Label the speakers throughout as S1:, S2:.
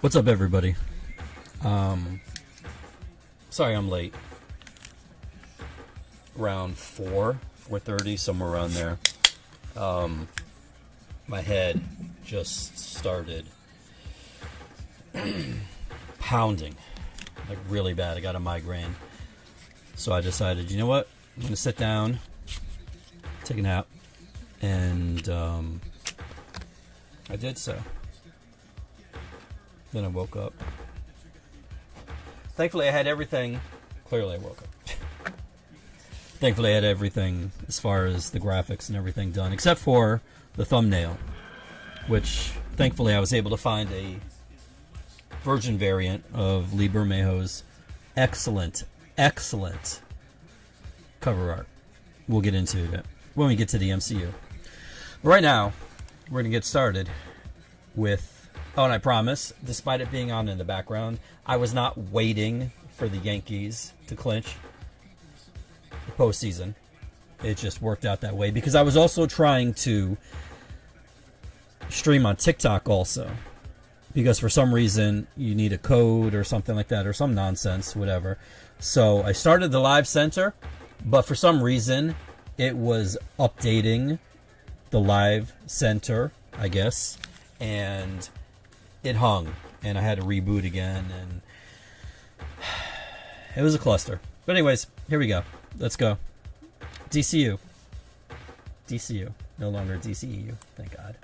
S1: What's up, everybody? Sorry I'm late. Around 4:30, somewhere around there. My head just started pounding, like really bad. I got a migraine. So I decided, you know what? I'm going to sit down, take a nap, and I did so. Then I woke up. Thankfully, I had everything. Clearly, I woke up. Thankfully, I had everything as far as the graphics and everything done, except for the thumbnail, which thankfully I was able to find a virgin variant of Lee Bermejo's excellent cover art. We'll get into it when we get to the MCU. But right now, we're going to get started with... Oh, and I promise, despite it being on in the background, I was not waiting for the Yankees to clinch the postseason. It just worked out that way because I was also trying to stream on TikTok also. Because for some reason, you need a code or something like that or some nonsense, whatever. So I started the live center, but for some reason, it was updating the live center, I guess, and it hung, and I had to reboot again, and it was a cluster. But anyways, here we go. Let's go. DCU. No longer DCEU, thank God.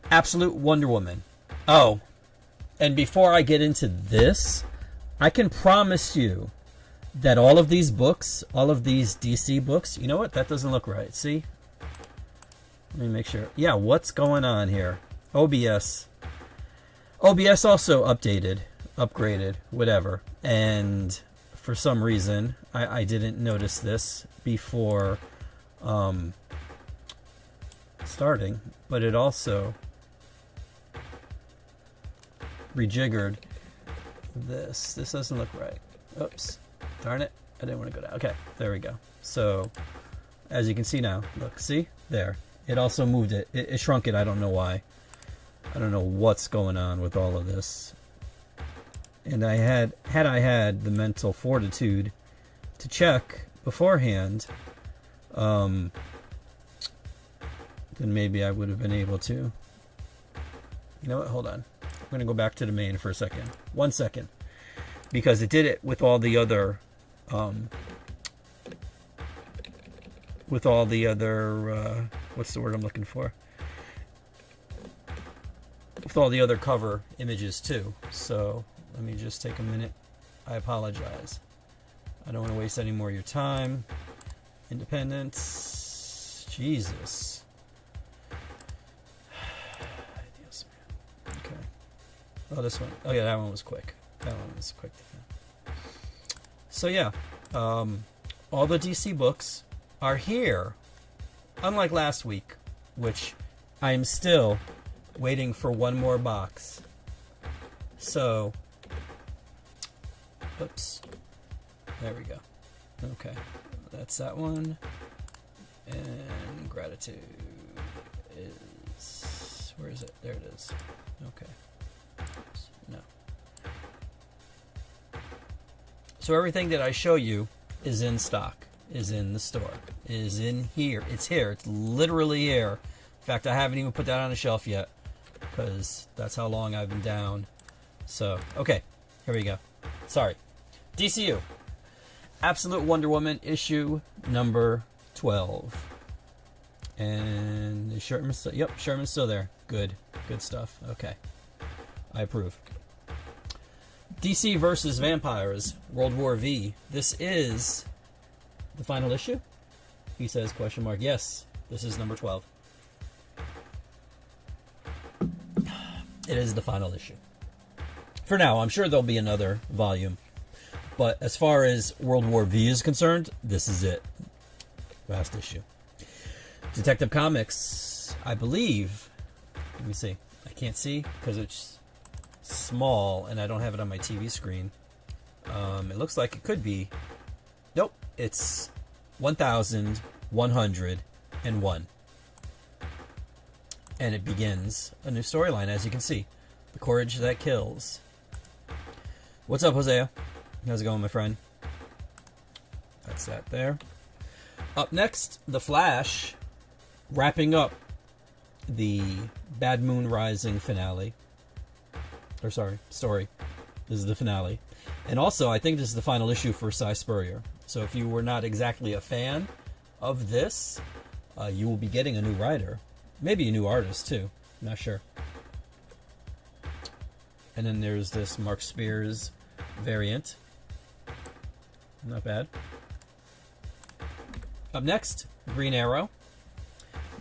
S1: Absolute Wonder Woman. Oh, and before I get into this, I can promise you that all of these books, all of these DC books, you know what? That doesn't look right. See? Let me make sure. Yeah, what's going on here? OBS also updated, upgraded, whatever. And for some reason, I didn't notice this before starting, but it also rejiggered this. This doesn't look right. Oops. Darn it. I didn't want to go down. Okay, there we go. So, as you can see now, look, see? There. It also moved it. It shrunk it. I don't know why. I don't know what's going on with all of this. And I had I had the mental fortitude to check beforehand, then maybe I would have been able to. You know what? Hold on. I'm going to go back to the main for a second. 1 second. Because it did it with all the other... what's the word I'm looking for? With all the other cover images too. So let me just take a minute. I apologize. I don't want to waste any more of your time. Independence. Jesus. Okay. Oh, this one. Oh yeah, that one was quick. So yeah, all the DC books are here. Unlike last week, which I am still waiting for one more box. So, oops. There we go. Okay. That's that one. And gratitude is... Where is it? There it is. Okay. Oops. No. So everything that I show you is in stock, is in the store, is in here. It's here. It's literally here. In fact, I haven't even put that on the shelf yet because that's how long I've been down. So, okay, here we go. Sorry. DCU. Absolute Wonder Woman issue number 12. And Sherman's still, yep, Sherman's still there. Good stuff. Okay. I approve. DC versus Vampires, World War V. This is the final issue? He says, question mark. Yes, this is number 12. It is the final issue. For now, I'm sure there'll be another volume. But as far as World War V is concerned, this is it. Last issue. Detective Comics, I believe. Let me see. I can't see because it's small and I don't have it on my TV screen. It looks like it could be. Nope. It's 1101. And it begins a new storyline, as you can see. The courage that kills. What's up, Hosea? How's it going, my friend? That's that there. Up next, The Flash, wrapping up the Bad Moon Rising finale. Or sorry, story. This is the finale. And also, I think this is the final issue for Cy Spurrier. So if you were not exactly a fan of this, you will be getting a new writer. Maybe a new artist, too. Not sure. And then there's this Mark Spears variant. Not bad. Up next, Green Arrow,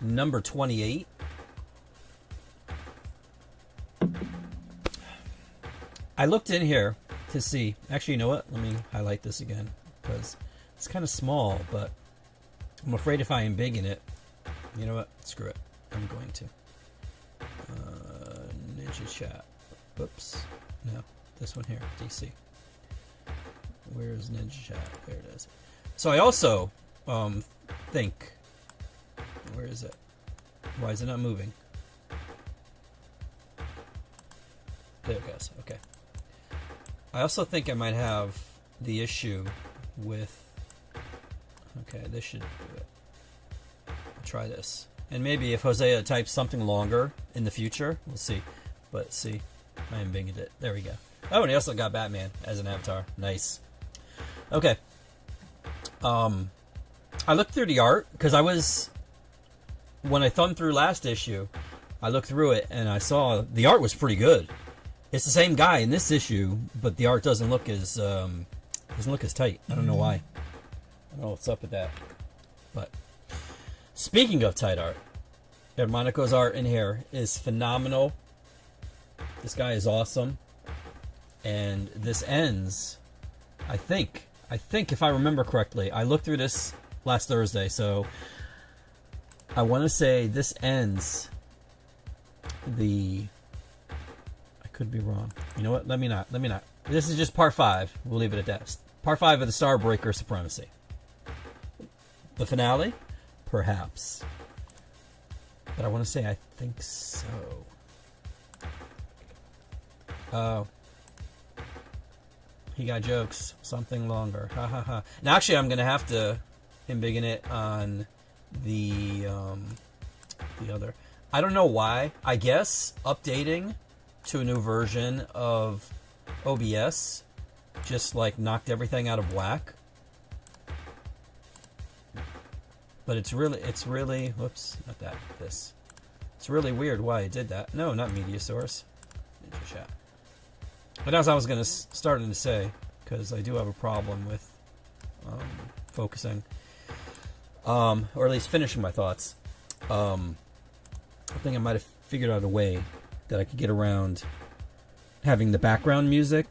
S1: number 28. I looked in here to see. Actually, you know what? Let me highlight this again because it's kind of small, but I'm afraid if I am big in it, you know what? Screw it. I'm going to. Ninja Chat. Oops. No, this one here, DC. Where's Ninja Chat? There it is. So I also think. Where is it? Why is it not moving? There it goes. Okay. I also think I might have the issue with. Okay, this should do it. I'll try this. And maybe if Hosea types something longer in the future, we'll see. But see, I am binging it. There we go. Oh, and he also got Batman as an avatar. Nice. Okay. I looked through the art because when I thumbed through last issue, I looked through it and I saw the art was pretty good. It's the same guy in this issue, but the art doesn't look as tight. I don't know why. I don't know what's up with that. But speaking of tight art, Monaco's art in here is phenomenal. This guy is awesome. And this ends, I think if I remember correctly, I looked through this last Thursday, so I want to say this ends I could be wrong. You know what? Let me not. This is just part 5. We'll leave it at that. Part 5 of the Starbreaker Supremacy. The finale? Perhaps. But I want to say I think so. Oh. He got jokes. Something longer. Ha ha ha. Now, actually, I'm going to have to embiggen it on the other. I don't know why. I guess updating to a new version of OBS just like knocked everything out of whack. But it's really, whoops, not that, this. It's really weird why it did that. No, not media source. Ninja Chat. But as I was starting to say, because I do have a problem with focusing, or at least finishing my thoughts. I think I might have figured out a way that I could get around having the background music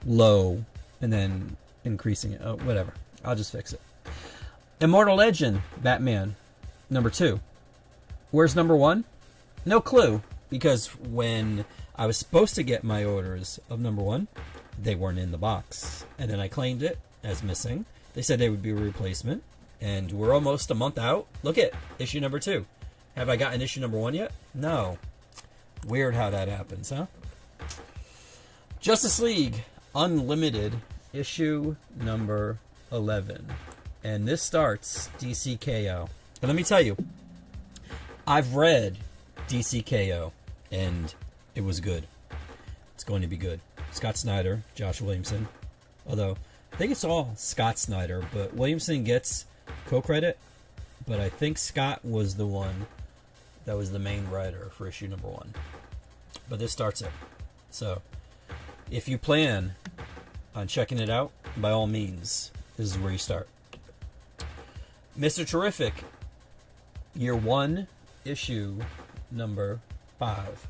S1: low and then increasing it. Oh, whatever. I'll just fix it. Immortal Legend, Batman, number 2. Where's number 1? No clue, because when I was supposed to get my orders of number 1, they weren't in the box. And then I claimed it as missing. They said they would be a replacement. And we're almost a month out. Look at issue number 2. Have I gotten issue number 1 yet? No. Weird how that happens, huh? Justice League Unlimited, issue number 11. And this starts DCKO. And let me tell you, I've read DCKO, and it was good. It's going to be good. Scott Snyder, Josh Williamson. Although, I think it's all Scott Snyder, but Williamson gets co-credit. But I think Scott was the one that was the main writer for issue number 1. But this starts it. So, if you plan on checking it out, by all means, this is where you start. Mr. Terrific, year 1, issue number 5.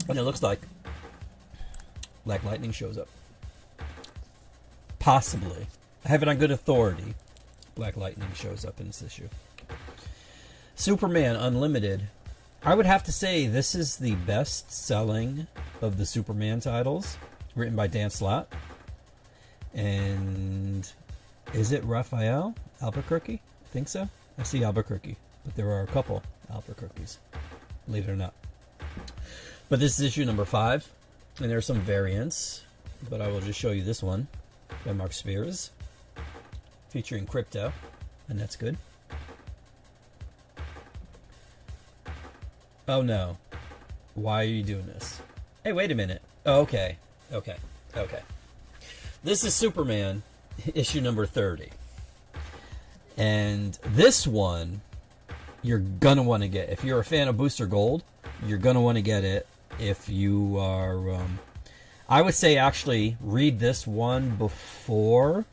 S1: And it looks like Black Lightning shows up. Possibly. I have it on good authority. Black Lightning shows up in this issue. Superman Unlimited. I would have to say this is the best selling of the Superman titles, written by Dan Slott. And is it Raphael Albuquerque? I think so. I see Albuquerque, but there are a couple Albuquerques. believe it or not. But this is issue number 5, and there are some variants, but I will just show you this one by Mark Spears, featuring Crypto, and that's good. Oh no. Why are you doing this? Hey, wait a minute. Oh, okay. This is Superman, issue number 30. And this one, you're gonna want to get. If you're a fan of Booster Gold, you're gonna want to get it. If you are, I would say actually read this one before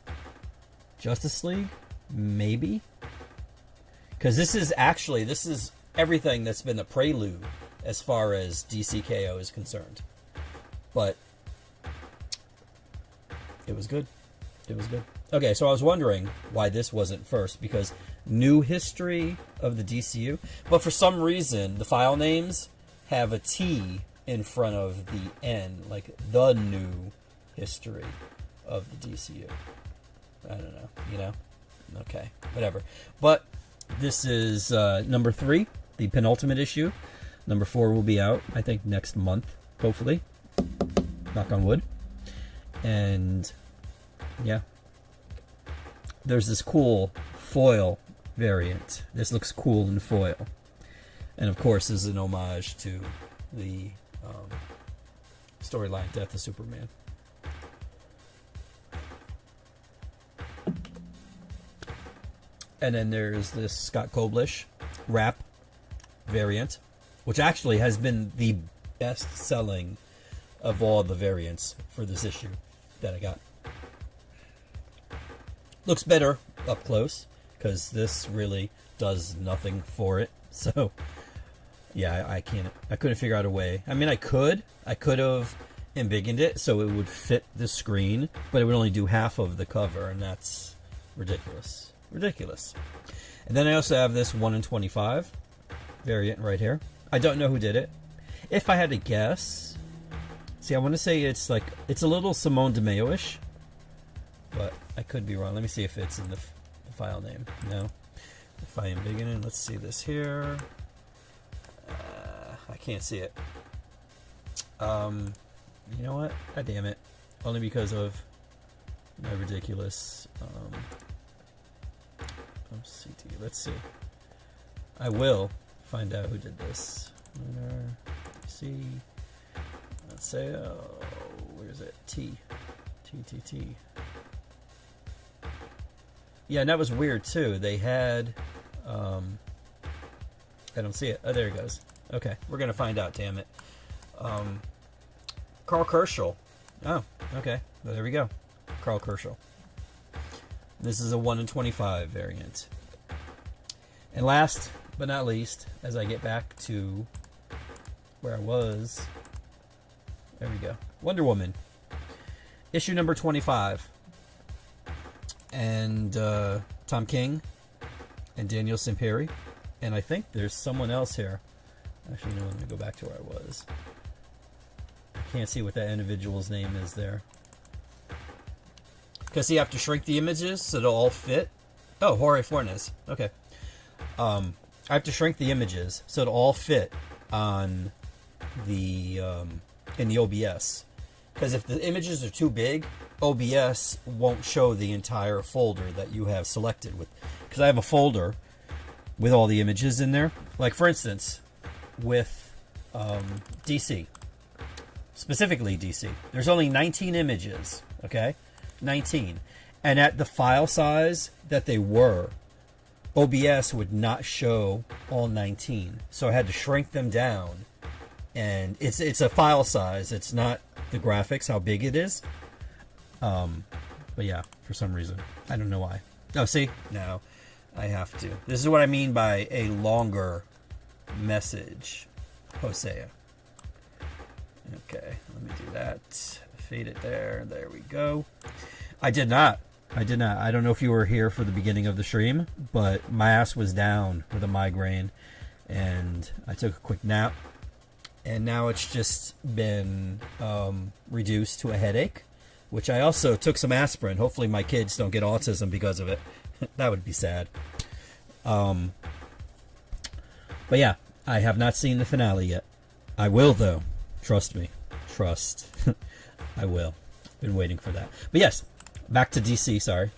S1: Justice League, maybe. Because this is everything that's been the prelude as far as DCKO is concerned. But it was good. It was good. Okay, so I was wondering why this wasn't first, because new history of the DCU, but for some reason the file names have a T in front of the N, like the new history of the DCU. I don't know, Okay, whatever. But this is number 3, the penultimate issue. Number 4 will be out, I think, next month, hopefully. Knock on wood. And yeah, there's this cool foil variant. This looks cool in foil, and of course is an homage to the storyline Death of Superman. And then there's this Scott Koblish wrap variant, which actually has been the best selling of all the variants for this issue that I got. Looks better up close, because this really does nothing for it. So yeah, I couldn't figure out a way. I mean, I could have embiggened it so it would fit the screen, but it would only do half of the cover, and that's ridiculous. And then I also have this 1 in 25 variant right here. I don't know who did it. If I had to guess, see, I want to say it's a little Simone DeMeo-ish, but I could be wrong. Let me see if it's in the file name. No. If I embiggen it, let's see this here. I can't see it. You know what? God damn it. Only because of my ridiculous CT. Let's see. I will find out who did this. See. Let's say, where is it? T. Yeah, and that was weird too. They had, I don't see it. Oh, there it goes. Okay, we're gonna find out. Damn it. Carl Kerschel. Oh, okay. Well, there we go. Carl Kerschel. This is a 1 in 25 variant. And last but not least, as I get back to where I was, there we go. Wonder Woman. Issue number 25. And Tom King and Daniel Samperi. And I think there's someone else here. Actually, no, let me go back to where I was. I can't see what that individual's name is there. Because you have to shrink the images so they'll all fit. Oh, Jorge Fornes. Okay. I have to shrink the images so it'll all fit on the in the OBS. Because if the images are too big, OBS won't show the entire folder that you have selected with. Because I have a folder with all the images in there. Like, for instance, with DC, specifically DC, there's only 19 images. Okay, 19, and at the file size that they were, OBS would not show all 19, so I had to shrink them down. And it's a file size. It's not the graphics, how big it is. But yeah, for some reason, I don't know why. Oh, see, now I have to. This is what I mean by a longer message, Hosea. Okay, let me do that. Fade it there. There we go. I did not. I don't know if you were here for the beginning of the stream, but my ass was down with a migraine, and I took a quick nap, and now it's just been reduced to a headache, which I also took some aspirin. Hopefully my kids don't get autism because of it. That would be sad. But yeah, I have not seen the finale yet. I will, though. Trust me. Trust. I will. Been waiting for that. But yes, back to DC, sorry.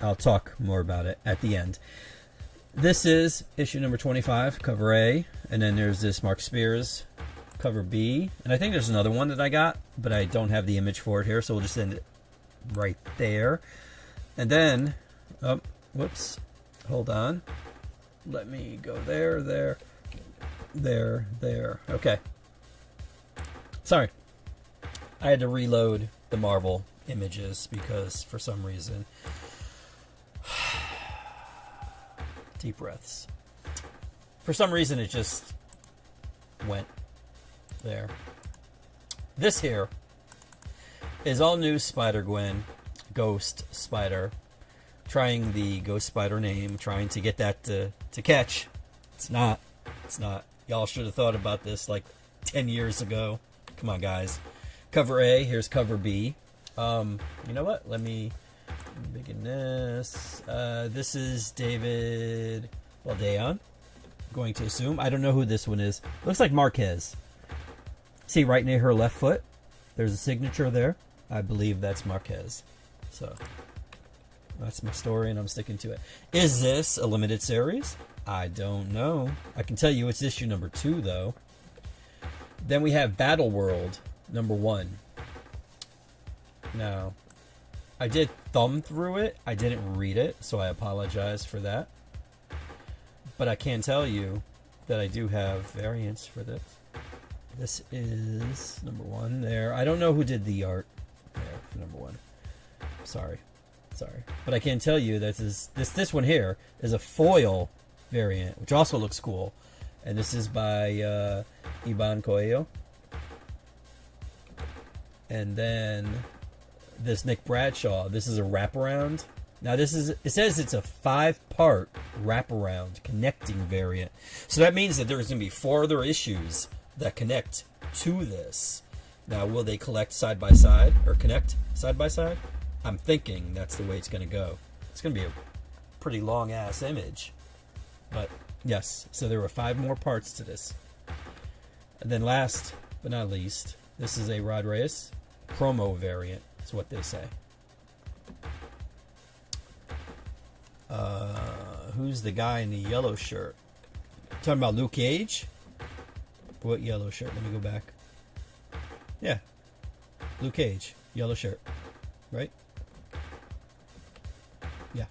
S1: I'll talk more about it at the end. This is issue number 25, cover A. And then there's this Mark Spears cover B. And I think there's another one that I got, but I don't have the image for it here, so we'll just end it right there. And then, oh, whoops. Hold on. Let me go there. Okay. Sorry. I had to reload the Marvel images because for some reason... Deep breaths. For some reason it just went there. This here is all new Spider-Gwen, Ghost Spider. Trying the Ghost Spider name, trying to get that to catch. It's not. Y'all should have thought about this like 10 years ago. Come on, guys. Cover A, here's cover B. You know what? Let me begin this. This is David Baldeon. I'm going to assume. I don't know who this one is. Looks like Marquez. See, right near her left foot, there's a signature there. I believe that's Marquez. So... that's my story, and I'm sticking to it. Is this a limited series? I don't know. I can tell you it's issue number 2, though. Then we have Battle World, number 1. Now, I did thumb through it. I didn't read it, so I apologize for that. But I can tell you that I do have variants for this. This is number 1 there. I don't know who did the art there for number 1. Sorry. But I can tell you that this one here is a foil variant, which also looks cool. And this is by Iban Coelho. And then this Nick Bradshaw. This is a wraparound. Now it says it's a 5-part wraparound connecting variant. So that means that there's going to be 4 other issues that connect to this. Now will they collect side by side or connect side by side? I'm thinking that's the way it's going to go. It's going to be a pretty long-ass image. But, yes. So there were 5 more parts to this. And then last but not least, this is a Rod Reyes promo variant. That's what they say. Who's the guy in the yellow shirt? Talking about Luke Cage? What yellow shirt? Let me go back. Yeah. Luke Cage. Yellow shirt. Right? Yeah.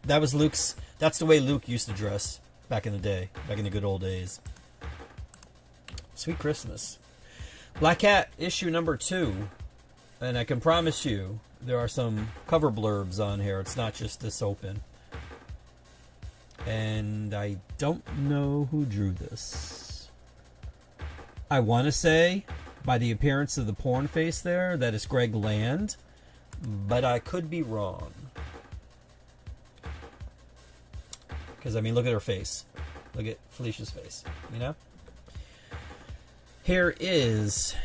S1: That was Luke's... That's the way Luke used to dress back in the day. Back in the good old days. Sweet Christmas. Black Cat, issue number 2. And I can promise you, there are some cover blurbs on here. It's not just this open. And I don't know who drew this. I want to say, by the appearance of the porn face there, that it's Greg Land. But I could be wrong. Because, I mean, look at her face. Look at Felicia's face. You know? Here is...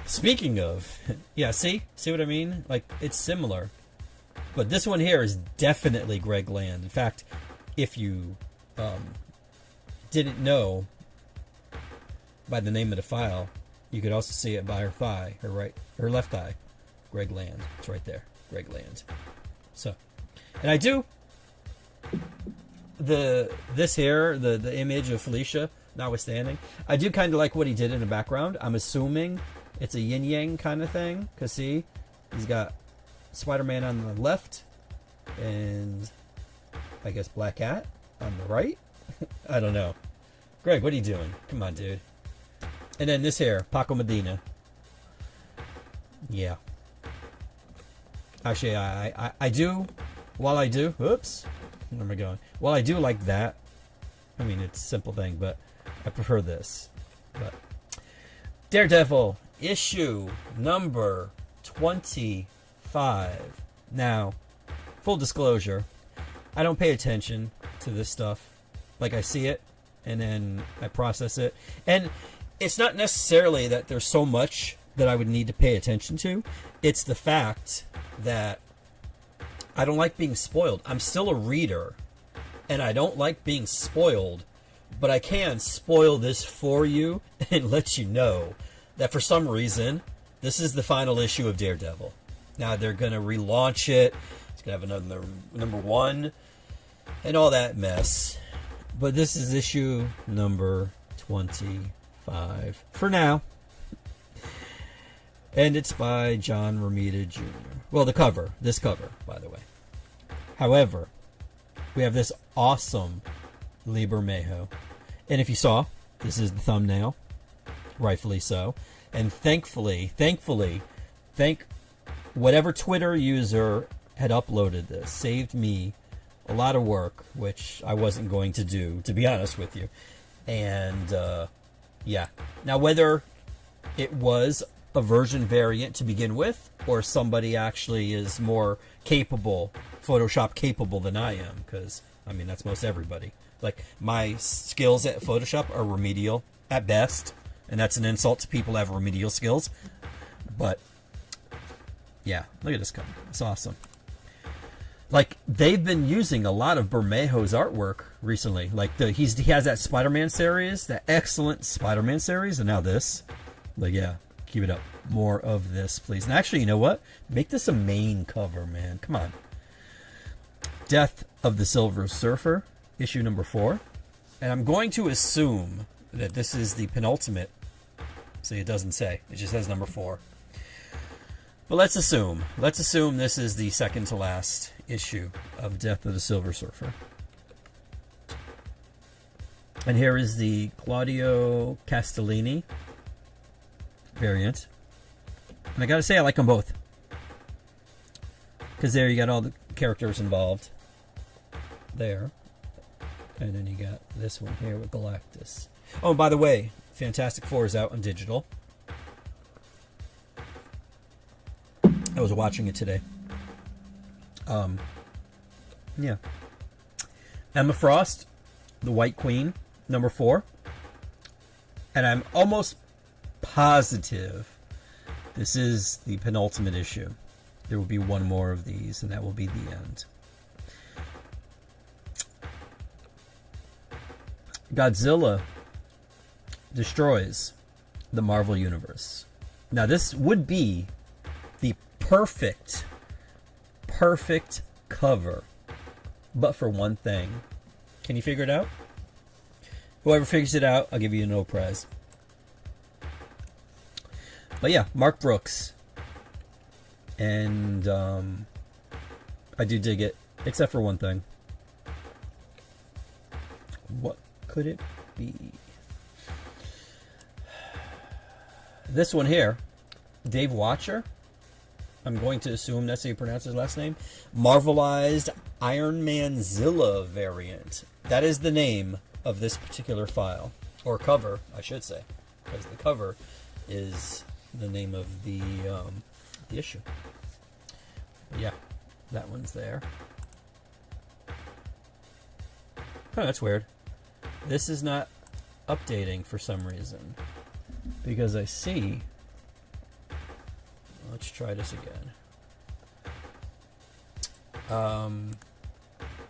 S1: Speaking of... Yeah, see? See what I mean? Like, it's similar. But this one here is definitely Greg Land. In fact, if you didn't know by the name of the file, you could also see it by her thigh, her left thigh. Greg Land. It's right there. Greg Land. So, and I do... This here, the image of Felicia, notwithstanding, I do kind of like what he did in the background. I'm assuming it's a yin-yang kind of thing. Because, see, he's got Spider-Man on the left and, I guess, Black Cat on the right. I don't know. Greg, what are you doing? Come on, dude. And then this here, Paco Medina. Yeah. Actually, I do, while I do, oops, where am I going? While I do like that, I mean, it's a simple thing, but I prefer this. But Daredevil, issue number 25. Now, full disclosure, I don't pay attention to this stuff. Like, I see it, and then I process it. And it's not necessarily that there's so much that I would need to pay attention to. It's the fact that I don't like being spoiled. I'm still a reader, and I don't like being spoiled But I can spoil this for you and let you know that for some reason, this is the final issue of Daredevil. Now they're going to relaunch it. It's going to have another number 1 and all that mess. But this is issue number 25 for now. And it's by John Romita Jr. Well, this cover, by the way. However, we have this awesome Lee Bermejo. And if you saw, this is the thumbnail. Rightfully so. And thankfully, whatever Twitter user had uploaded this, saved me a lot of work, which I wasn't going to do, to be honest with you. And, yeah. Now, whether it was a version variant to begin with, or somebody actually is more capable, Photoshop capable than I am, because, I mean, that's most everybody. Like, my skills at Photoshop are remedial at best, and that's an insult to people who have remedial skills. But, yeah, look at this cover. It's awesome. Like, they've been using a lot of Bermejo's artwork recently. Like, he has that Spider-Man series, that excellent Spider-Man series, and now this. Like, yeah, keep it up. More of this, please. And actually, you know what? Make this a main cover, man. Come on. Death of the Silver Surfer, issue number 4. And I'm going to assume that this is the penultimate. See, it doesn't say. It just says number 4. But let's assume. Let's assume this is the second to last issue of Death of the Silver Surfer. And here is the Claudio Castellini variant. And I gotta say, I like them both. Because there you got all the characters involved. There. And then you got this one here with Galactus. Oh, and by the way, Fantastic Four is out on digital. I was watching it today. Yeah. Emma Frost, the White Queen, number 4. And I'm almost positive this is the penultimate issue. There will be one more of these, and that will be the end. Godzilla destroys the Marvel Universe. Now, this would be the perfect cover, but for one thing. Can you figure it out? Whoever figures it out, I'll give you a no prize. But yeah, Mark Brooks. And I do dig it, except for one thing. What could it be? This one here, Dave Watcher. I'm going to assume that's how you pronounce his last name. Marvelized Iron Man Zilla variant. That is the name of this particular file. Or cover, I should say. Because the cover is the name of the issue. But yeah, that one's there. Oh, that's weird. This is not updating for some reason. Because I see... Let's try this again.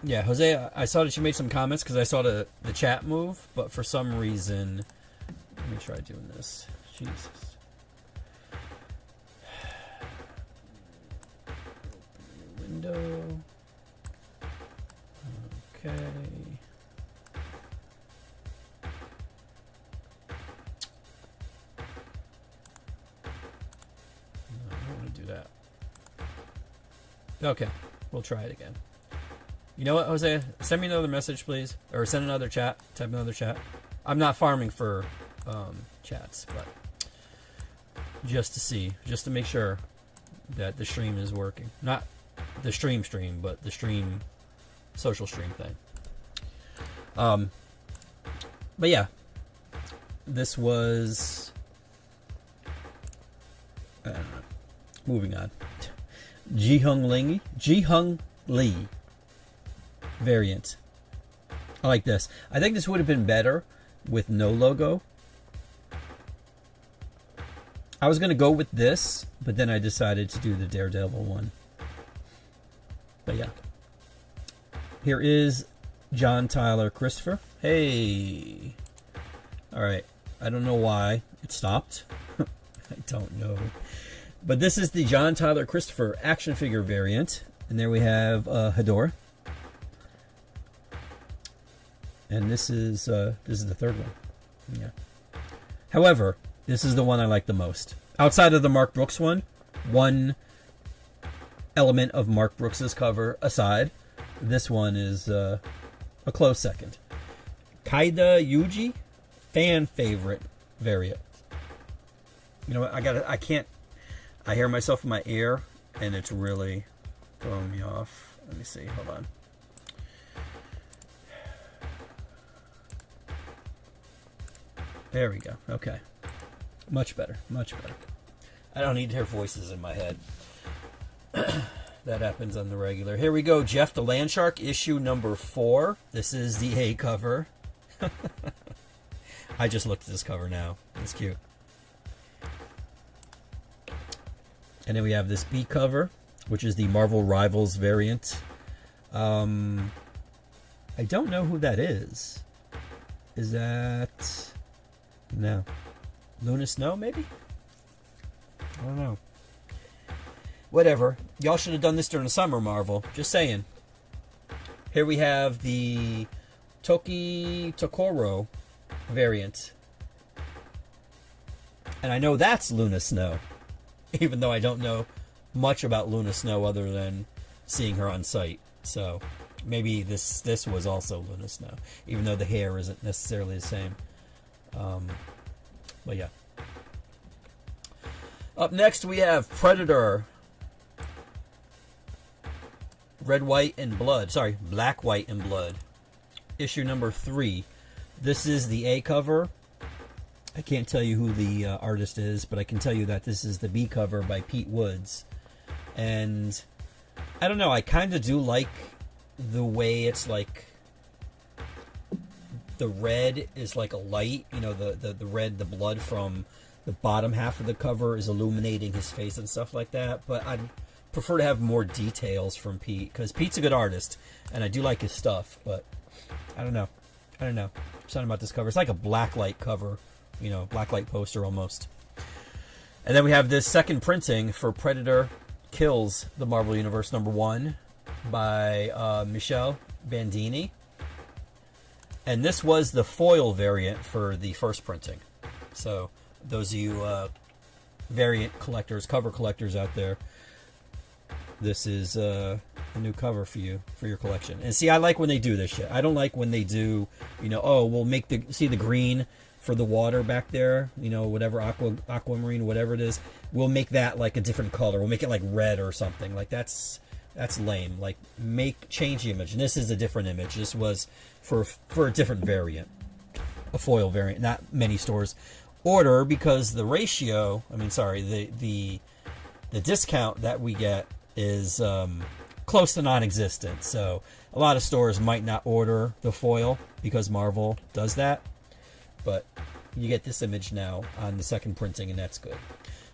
S1: Yeah, Jose, I saw that you made some comments because I saw the chat move, but for some reason... Let me try doing this. Jesus. Window. Okay. That. Okay, we'll try it again. You know what, Jose? Send me another message, please. Or send another chat. Type another chat. I'm not farming for chats, but just to see. Just to make sure that the stream is working. Not the stream, but the stream, social stream thing. But yeah. This was... moving on. Ji Hung Lee variant. I like this. I think this would have been better with no logo. I was going to go with this, but then I decided to do the Daredevil one. But yeah. Here is John Tyler Christopher. Hey. All right. I don't know why it stopped. I don't know. But this is the John Tyler Christopher action figure variant. And there we have Hedorah. And this is the third one. Yeah. However, this is the one I like the most. Outside of the Mark Brooks one element of Mark Brooks's cover aside, this one is a close second. Kaida Yuji, fan favorite variant. You know what? I hear myself in my ear, and it's really throwing me off. Let me see. Hold on. There we go. Okay. Much better. Much better. I don't need to hear voices in my head. That happens on the regular. Here we go. Jeff the Landshark, issue number 4. This is the A cover. I just looked at this cover now. It's cute. And then we have this B cover, which is the Marvel Rivals variant. I don't know who that is. Is that... No. Luna Snow, maybe? I don't know. Whatever. Y'all should have done this during the summer, Marvel. Just saying. Here we have the Toki Tokoro variant. And I know that's Luna Snow. Even though I don't know much about Luna Snow other than seeing her on site. So maybe this was also Luna Snow. Even though the hair isn't necessarily the same. But yeah. Up next we have Predator. Red, White, and Blood. Sorry, Black, White, and Blood. Issue number 3. This is the A cover. I can't tell you who the artist is, but I can tell you that this is the B cover by Pete Woods. And I don't know, I kind of do like the way it's like the red is like a light, you know, the red, the blood from the bottom half of the cover is illuminating his face and stuff like that. But I'd prefer to have more details from Pete, because Pete's a good artist and I do like his stuff, but I don't know. Something about this cover. It's like a blacklight cover, you know, blacklight poster almost. And then we have this second printing for Predator Kills the Marvel Universe #1 by Michel Bandini. And this was the foil variant for the first printing. So those of you variant collectors, cover collectors out there, this is a new cover for you, for your collection. And see, I like when they do this shit. I don't like when they do, you know, oh, we'll make see the green for the water back there, you know, whatever, aquamarine, whatever it is. We'll make that like a different color. We'll make it like red or something. Like that's lame. Like change the image. And this is a different image. This was for a different variant, a foil variant. Not many stores order because the ratio. I mean, sorry, the discount that we get is close to non-existent. So a lot of stores might not order the foil because Marvel does that. But you get this image now on the second printing, and that's good.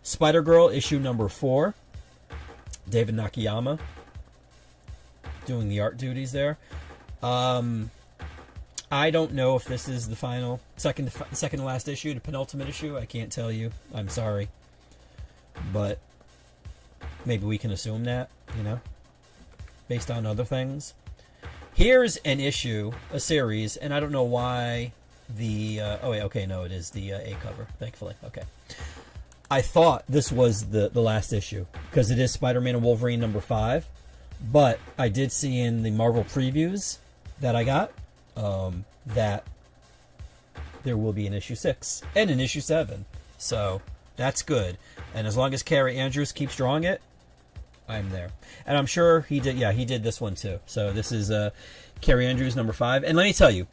S1: Spider-Girl, issue number 4. David Nakayama doing the art duties there. I don't know if this is the final, second to last issue, the penultimate issue. I can't tell you. I'm sorry. But maybe we can assume that, you know, based on other things. Here's an issue, a series, and I don't know why the... oh, wait, okay, no, it is the A cover, thankfully. Okay. I thought this was the last issue, because it is Spider-Man and Wolverine number 5, but I did see in the Marvel previews that I got that there will be an issue 6 and an issue 7. So that's good. And as long as Carrie Andrews keeps drawing it, I'm there. And I'm sure he did. Yeah, he did this one too. So this is Carrie Andrews number 5. And let me tell you,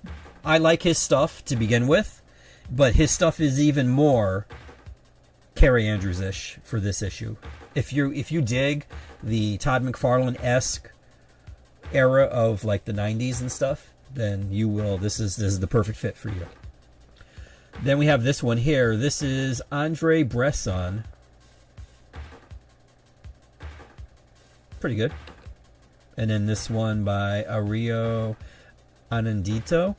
S1: I like his stuff to begin with, but his stuff is even more Carrie Andrews-ish for this issue. If you dig the Todd McFarlane-esque era of like the 90s and stuff, then you will. This is the perfect fit for you. Then we have this one here. This is Andre Bresson. Pretty good. And then this one by Ario Anandito.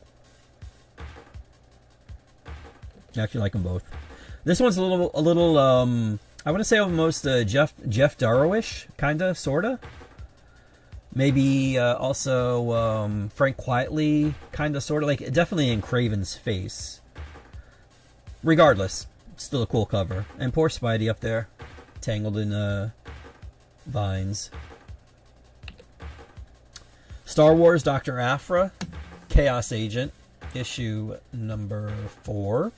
S1: I actually like them both. This one's a little. I want to say almost Jeff Darrowish, kinda, sorta. Maybe also Frank Quietly, kinda, sorta, like definitely in Craven's face. Regardless, still a cool cover. And poor Spidey up there, tangled in vines. Star Wars Dr. Aphra, Chaos Agent, issue number 4.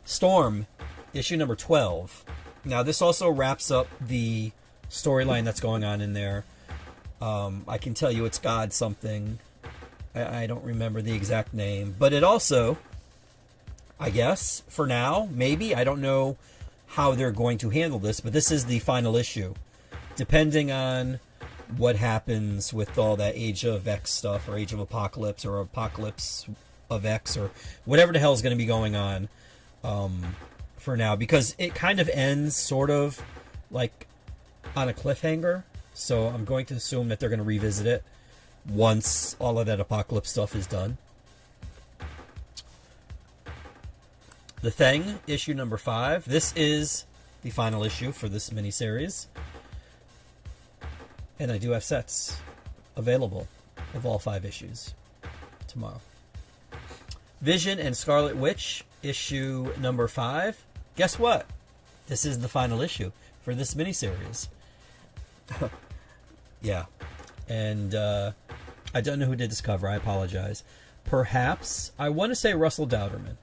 S1: Storm, issue number 12. Now, this also wraps up the storyline that's going on in there. I can tell you it's God something. I don't remember the exact name. But it also, I guess, for now, maybe, I don't know how they're going to handle this, but this is the final issue. Depending on what happens with all that Age of X stuff, or Age of Apocalypse, or Apocalypse of X, or whatever the hell is going to be going on. For now, because it kind of ends sort of like on a cliffhanger, so I'm going to assume that they're going to revisit it once all of that Apocalypse stuff is done. The Thing, issue number 5. This is the final issue for this miniseries, and I do have sets available of all 5 issues tomorrow. Vision and Scarlet Witch, issue number 5. Guess what? This is the final issue for this miniseries. Yeah. And I don't know who did this cover. I apologize. Perhaps, I want to say Russell Dowderman.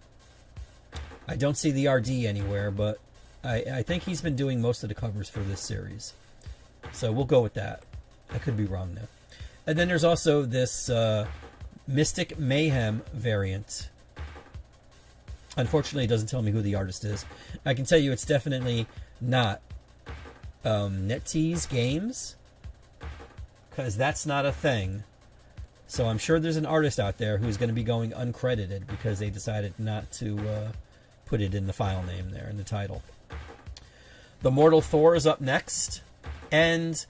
S1: I don't see the RD anywhere, but I think he's been doing most of the covers for this series. So we'll go with that. I could be wrong though. And then there's also this Mystic Mayhem variant. Unfortunately, it doesn't tell me who the artist is. I can tell you it's definitely not NetEase Games, because that's not a thing. So I'm sure there's an artist out there who's going to be going uncredited because they decided not to put it in the file name there, in the title. The Mortal Thor is up next. And,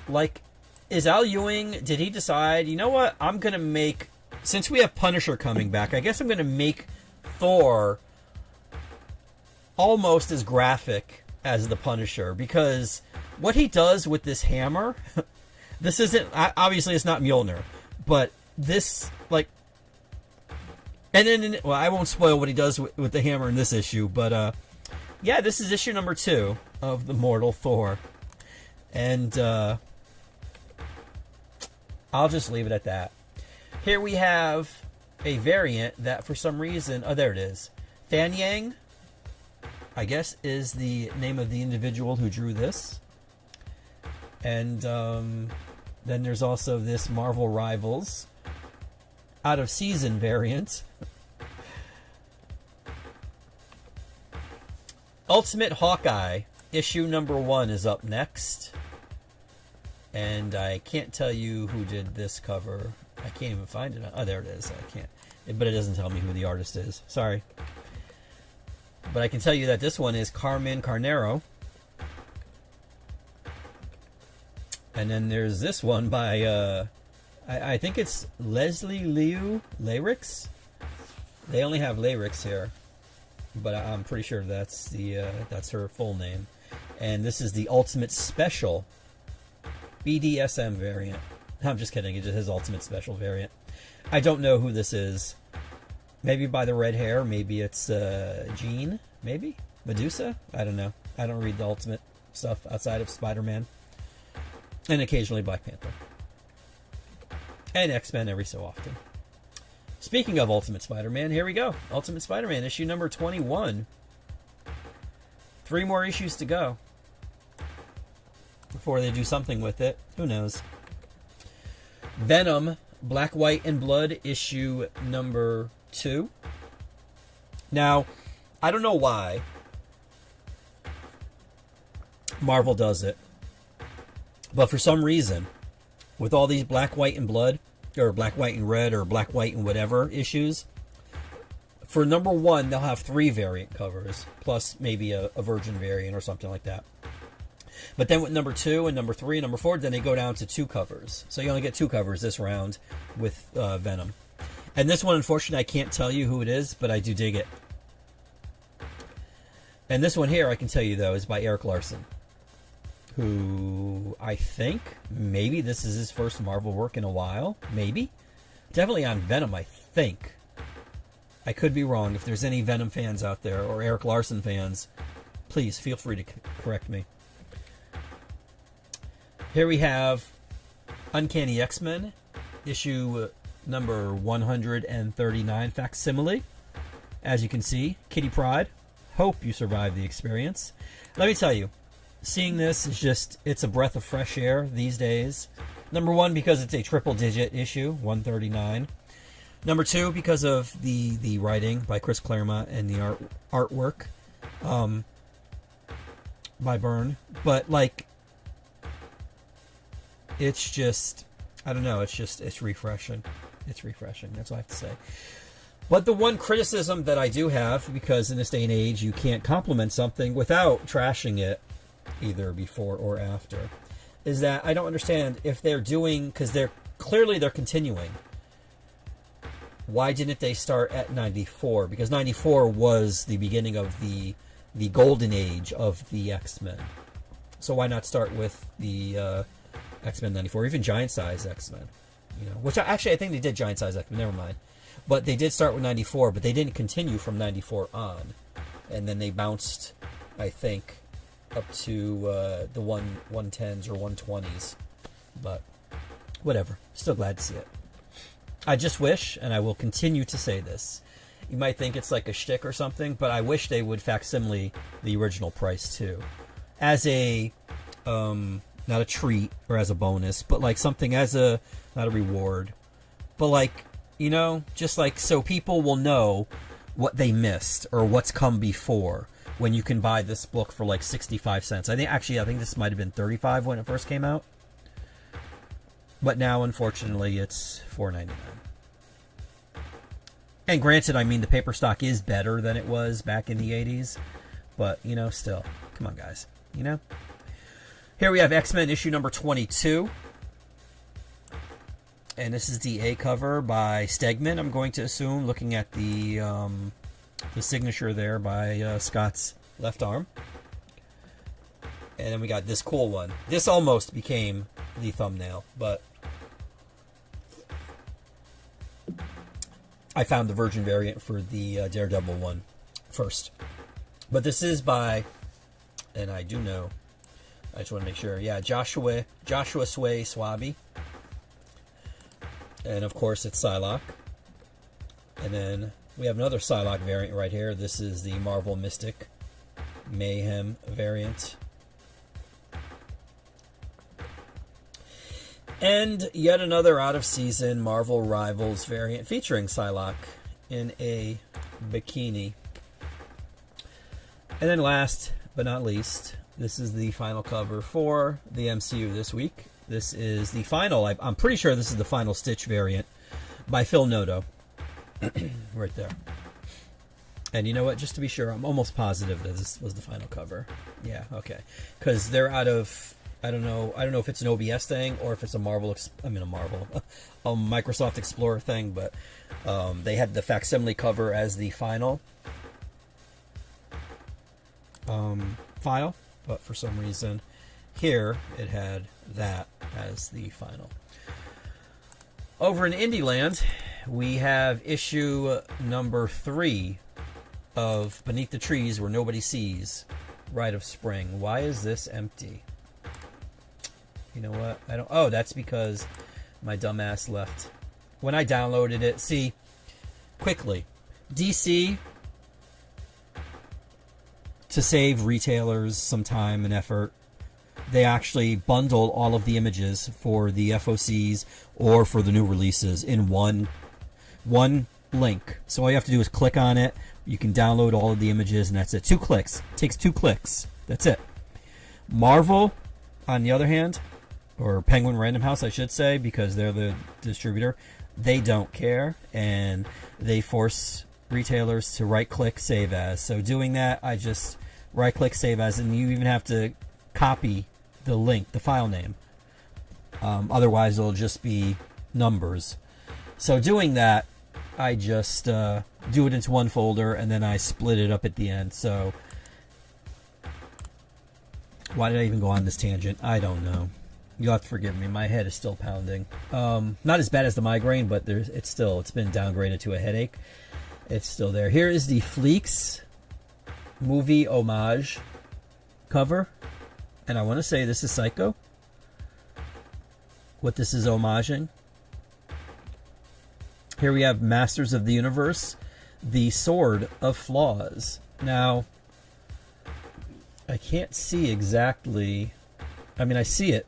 S1: like, is Al Ewing, did he decide, you know what, I'm going to make, since we have Punisher coming back, I guess I'm going to make Thor almost as graphic as the Punisher, because what he does with this hammer, this isn't, obviously it's not Mjolnir, but this, like, and then, well, I won't spoil what he does with the hammer in this issue, but yeah, this is issue number 2 of the Mortal Thor, and I'll just leave it at that. Here we have a variant that for some reason, oh, there it is. Fan Yang, I guess, is the name of the individual who drew this. And then there's also this Marvel Rivals out of season variant. Ultimate Hawkeye, issue number 1 is up next. And I can't tell you who did this cover. I can't even find it. Oh, there it is. I can't. But it doesn't tell me who the artist is. Sorry. But I can tell you that this one is Carmen Carnero. And then there's this one by, I think it's Leslie Liu Lyrics. They only have Lyrics here. But I'm pretty sure that's that's her full name. And this is the Ultimate Special BDSM variant. I'm just kidding. It's just his Ultimate Special variant. I don't know who this is. Maybe by the red hair. Maybe it's Jean. Maybe? Medusa? I don't know. I don't read the Ultimate stuff outside of Spider-Man. And occasionally Black Panther. And X-Men every so often. Speaking of Ultimate Spider-Man, here we go. Ultimate Spider-Man, issue number 21. 3 more issues to go before they do something with it. Who knows? Venom, Black, White, and Blood, issue number 2. Now, I don't know why Marvel does it, but for some reason, with all these Black, White, and Blood, or Black, White, and Red, or Black, White, and whatever issues, for number 1, they'll have 3 variant covers, plus maybe a Virgin variant or something like that. But then with number 2 and number 3 and number 4, then they go down to 2 covers. So you only get 2 covers this round with Venom. And this one, unfortunately, I can't tell you who it is, but I do dig it. And this one here, I can tell you, though, is by Eric Larson, who I think maybe this is his first Marvel work in a while. Maybe. Definitely on Venom, I think. I could be wrong. If there's any Venom fans out there or Eric Larson fans, please feel free to correct me. Here we have Uncanny X-Men, issue number 139, facsimile. As you can see, Kitty Pryde. Hope you survived the experience. Let me tell you, seeing this is just, it's a breath of fresh air these days. Number 1, because it's a triple-digit issue, 139. Number 2, because of the writing by Chris Claremont and the artwork by Byrne. But, like, it's just, I don't know, it's refreshing. It's refreshing, that's all I have to say. But the one criticism that I do have, because in this day and age you can't compliment something without trashing it, either before or after, is that I don't understand if they're doing, because they're continuing. Why didn't they start at 94? Because 94 was the beginning of the golden age of the X-Men. So why not start with the X-Men 94, even giant size X-Men? You know, which I think they did giant size X-Men. Never mind. But they did start with 94, but they didn't continue from 94 on, and then they bounced, I think, up to the 110s or 120s. But whatever. Still glad to see it. I just wish, and I will continue to say this, you might think it's like a shtick or something, but I wish they would facsimile the original price too, as a not a treat or as a bonus, but like something as a, not a reward, but like, you know, just like so people will know what they missed or what's come before when you can buy this book for like 65 cents. I think this might have been 35 when it first came out. But now, unfortunately, it's $4.99. And granted, I mean, the paper stock is better than it was back in the 80s. But, you know, still. Come on, guys. You know? Here we have X-Men issue number 22. And this is the A cover by Stegman, I'm going to assume, looking at the signature there by Scott's left arm. And then we got this cool one. This almost became the thumbnail, but I found the Virgin variant for the Daredevil one first. But this is by, and I do know, I just want to make sure, yeah, Joshua Sway Swaby. And of course it's Psylocke. And then we have another Psylocke variant right here. This is the Marvel Mystic Mayhem variant. And yet another out-of-season Marvel Rivals variant featuring Psylocke in a bikini. And then last but not least, this is the final cover for the MCU this week. This is the final, I'm pretty sure this is the final Stitch variant by Phil Noto. Right there. And you know what? Just to be sure, I'm almost positive that this was the final cover. Yeah, okay. Because they're out of, I don't know if it's an OBS thing or if it's a Microsoft Explorer thing, but they had the facsimile cover as the final file, but for some reason here it had that as the final. Over in Indie Land, we have issue number 3 of Beneath the Trees Where Nobody Sees, Rite of Spring. Why is this empty? You know what? Oh, that's because my dumbass left. When I downloaded it, see, quickly, DC, to save retailers some time and effort, they actually bundle all of the images for the FOCs or for the new releases in one link. So all you have to do is click on it. You can download all of the images, and that's it. 2 clicks. It takes 2 clicks. That's it. Marvel, on the other hand, or Penguin Random House, I should say, because they're the distributor, they don't care, and they force retailers to right-click Save As. So doing that, I just right-click Save As, and you even have to copy the link, the file name. Otherwise, it'll just be numbers. So doing that, I just do it into one folder, and then I split it up at the end. So why did I even go on this tangent? I don't know. You'll have to forgive me. My head is still pounding. Not as bad as the migraine, but it's been downgraded to a headache. It's still there. Here is the Fleeks movie homage cover. And I want to say this is Psycho. What this is homaging. Here we have Masters of the Universe, the Sword of Flaws. Now, I can't see exactly. I mean, I see it.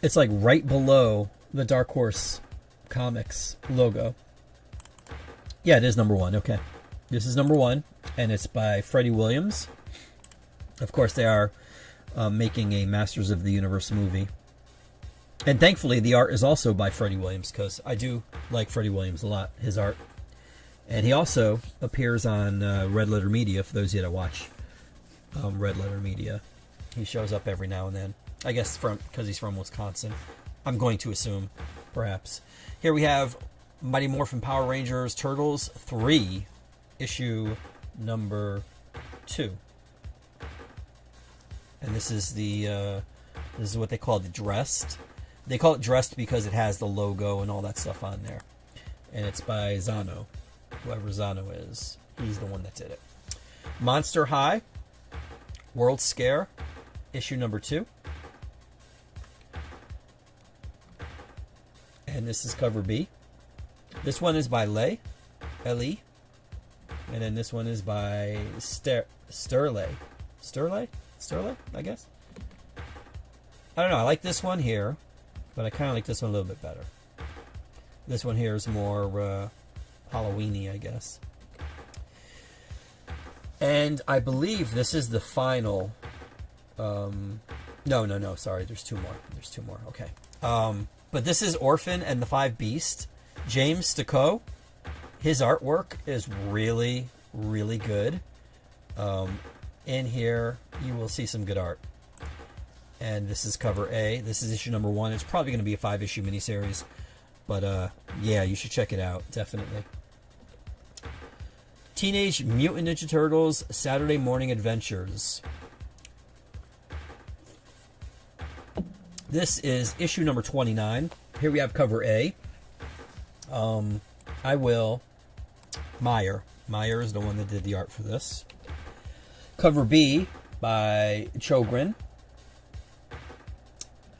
S1: It's like right below the Dark Horse Comics logo. Yeah, it is number 1. Okay. This is number 1, and it's by Freddie Williams. Of course, they are making a Masters of the Universe movie. And thankfully, the art is also by Freddie Williams, because I do like Freddie Williams a lot, his art. And he also appears on Red Letter Media, for those of you that watch Red Letter Media. He shows up every now and then. I guess because he's from Wisconsin. I'm going to assume, perhaps. Here we have Mighty Morphin Power Rangers Turtles 3, issue number 2. And this is this is what they call the dressed. They call it dressed because it has the logo and all that stuff on there. And it's by Zano. Whoever Zano is, he's the one that did it. Monster High, World Scare, issue number 2. And this is cover B. This one is by Lay, L-E. And then this one is by Sterle, I guess? I don't know. I like this one here, but I kind of like this one a little bit better. This one here is more Halloween-y, I guess. And I believe this is the final... No, sorry. There's 2 more. Okay. But this is Orphan and the Five Beasts. James Sticco. His artwork is really, really good. In here, you will see some good art. And this is cover A. This is issue number 1. It's probably going to be a 5-issue miniseries. But, yeah, you should check it out. Definitely. Teenage Mutant Ninja Turtles Saturday Morning Adventures. This is issue number 29. Here we have cover A. Meyer. Meyer is the one that did the art for this. Cover B by Chogrin.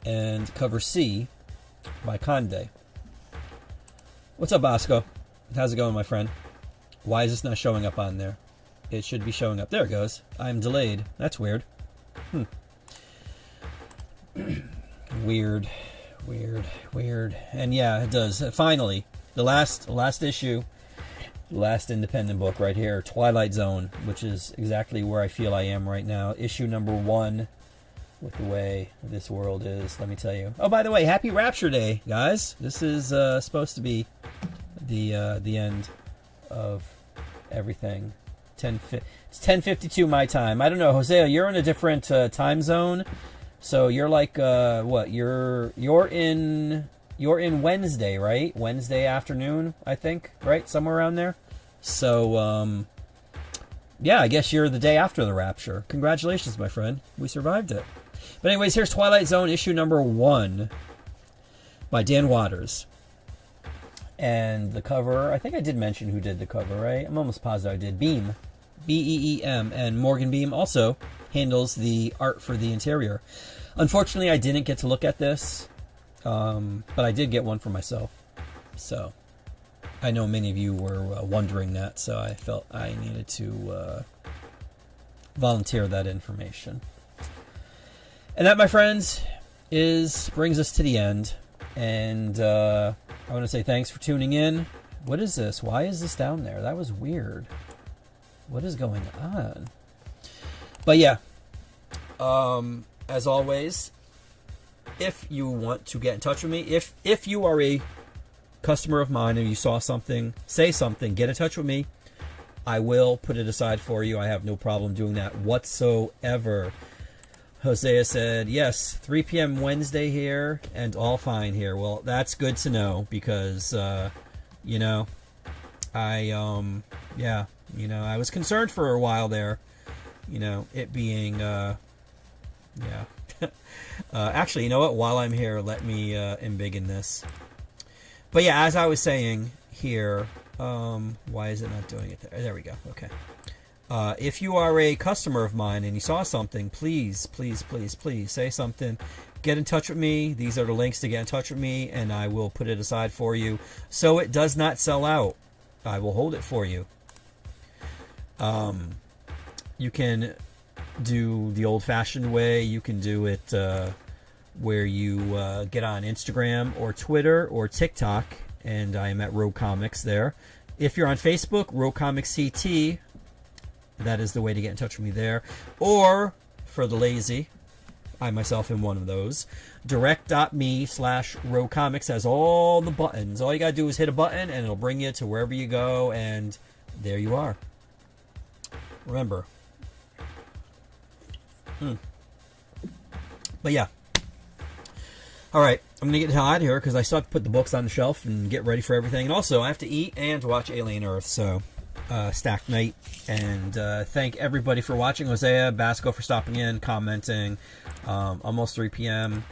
S1: And cover C by Conde. What's up, Bosco? How's it going, my friend? Why is this not showing up on there? It should be showing up. There it goes. I'm delayed. That's weird. Weird. And yeah, it does. Finally, the last issue, the last independent book right here, Twilight Zone, which is exactly where I feel I am right now. Issue number 1, with the way this world is, let me tell you. Oh, by the way, happy Rapture Day, guys. This is supposed to be the end of everything. It's 10:52 my time. I don't know, Hosea, you're in a different time zone. So you're like what? You're in Wednesday, right? Wednesday afternoon, I think, right? Somewhere around there. So yeah, I guess you're the day after the rapture. Congratulations, my friend. We survived it. But anyways, here's Twilight Zone issue number 1 by Dan Waters. And the cover, I think I did mention who did the cover, right? I'm almost positive I did. Beam. B-E-E-M. And Morgan Beam also handles the art for the interior. Unfortunately, I didn't get to look at this, but I did get one for myself. So I know many of you were wondering that, so I felt I needed to volunteer that information. And that, my friends, brings us to the end. And I want to say thanks for tuning in. What is this? Why is this down there? That was weird. What is going on? But yeah, as always, if you want to get in touch with me, if you are a customer of mine and you saw something, say something, get in touch with me. I will put it aside for you. I have no problem doing that whatsoever. Hosea said, yes, 3 p.m. Wednesday here and all fine here. Well, that's good to know because, you know, yeah, you know, I was concerned for a while there, you know, it being, yeah. Actually, you know what? While I'm here, let me embiggen this. But yeah, as I was saying here, why is it not doing it there? There we go. Okay. If you are a customer of mine and you saw something, please, please, please, please say something. Get in touch with me. These are the links to get in touch with me, and I will put it aside for you so it does not sell out. I will hold it for you. You can do the old-fashioned way. You can do it where you get on Instagram or Twitter or TikTok, and I am at Rogue Comics there. If you're on Facebook, Rogue Comics CT, that is the way to get in touch with me there. Or, for the lazy, I myself am one of those, direct.me/Rogue Comics has all the buttons. All you gotta do is hit a button and it'll bring you to wherever you go, and there you are. Remember. But yeah. Alright, I'm gonna get the hell out of here because I still have to put the books on the shelf and get ready for everything. And also, I have to eat and watch Alien Earth, so stacked night. And thank everybody for watching. Hosea, Basco for stopping in, commenting. Almost 3 p.m.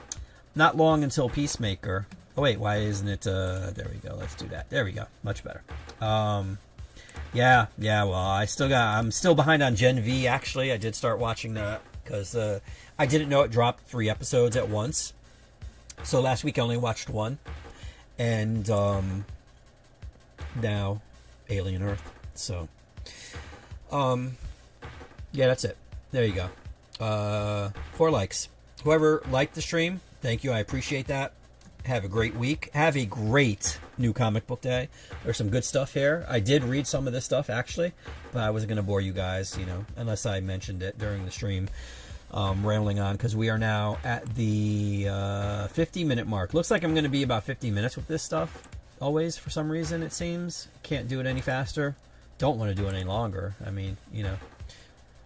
S1: Not long until Peacemaker. Oh wait, why isn't it? There we go. Let's do that. There we go. Much better. Yeah. Well, I'm still behind on Gen V. Actually, I did start watching that because I didn't know it dropped 3 episodes at once. So last week I only watched 1, and now Alien Earth. So, yeah, that's it. There you go. 4 likes. Whoever liked the stream, thank you. I appreciate that. Have a great week. Have a great new comic book day. There's some good stuff here. I did read some of this stuff, actually, but I wasn't going to bore you guys, you know, unless I mentioned it during the stream. Rambling on, because we are now at the 50-minute mark. Looks like I'm going to be about 50 minutes with this stuff. Always, for some reason, it seems. Can't do it any faster. Don't want to do it any longer. I mean, you know,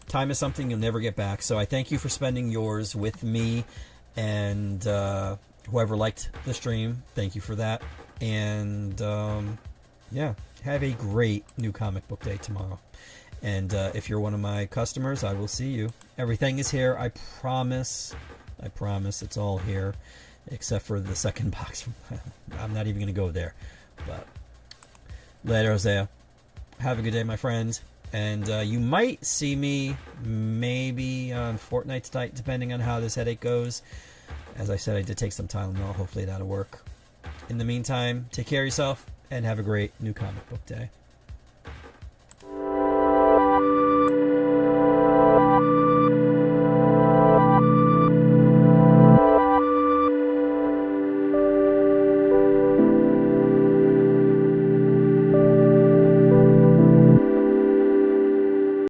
S1: time is something you'll never get back. So I thank you for spending yours with me, and whoever liked the stream, thank you for that. And yeah, have a great new comic book day tomorrow. And if you're one of my customers, I will see you. Everything is here. I promise. I promise it's all here, except for the second box. I'm not even going to go there. But later, Hosea. Have a good day, my friend. And you might see me maybe on Fortnite tonight, depending on how this headache goes. As I said, I did take some Tylenol. Hopefully that'll work. In the meantime, take care of yourself and have a great new comic book day.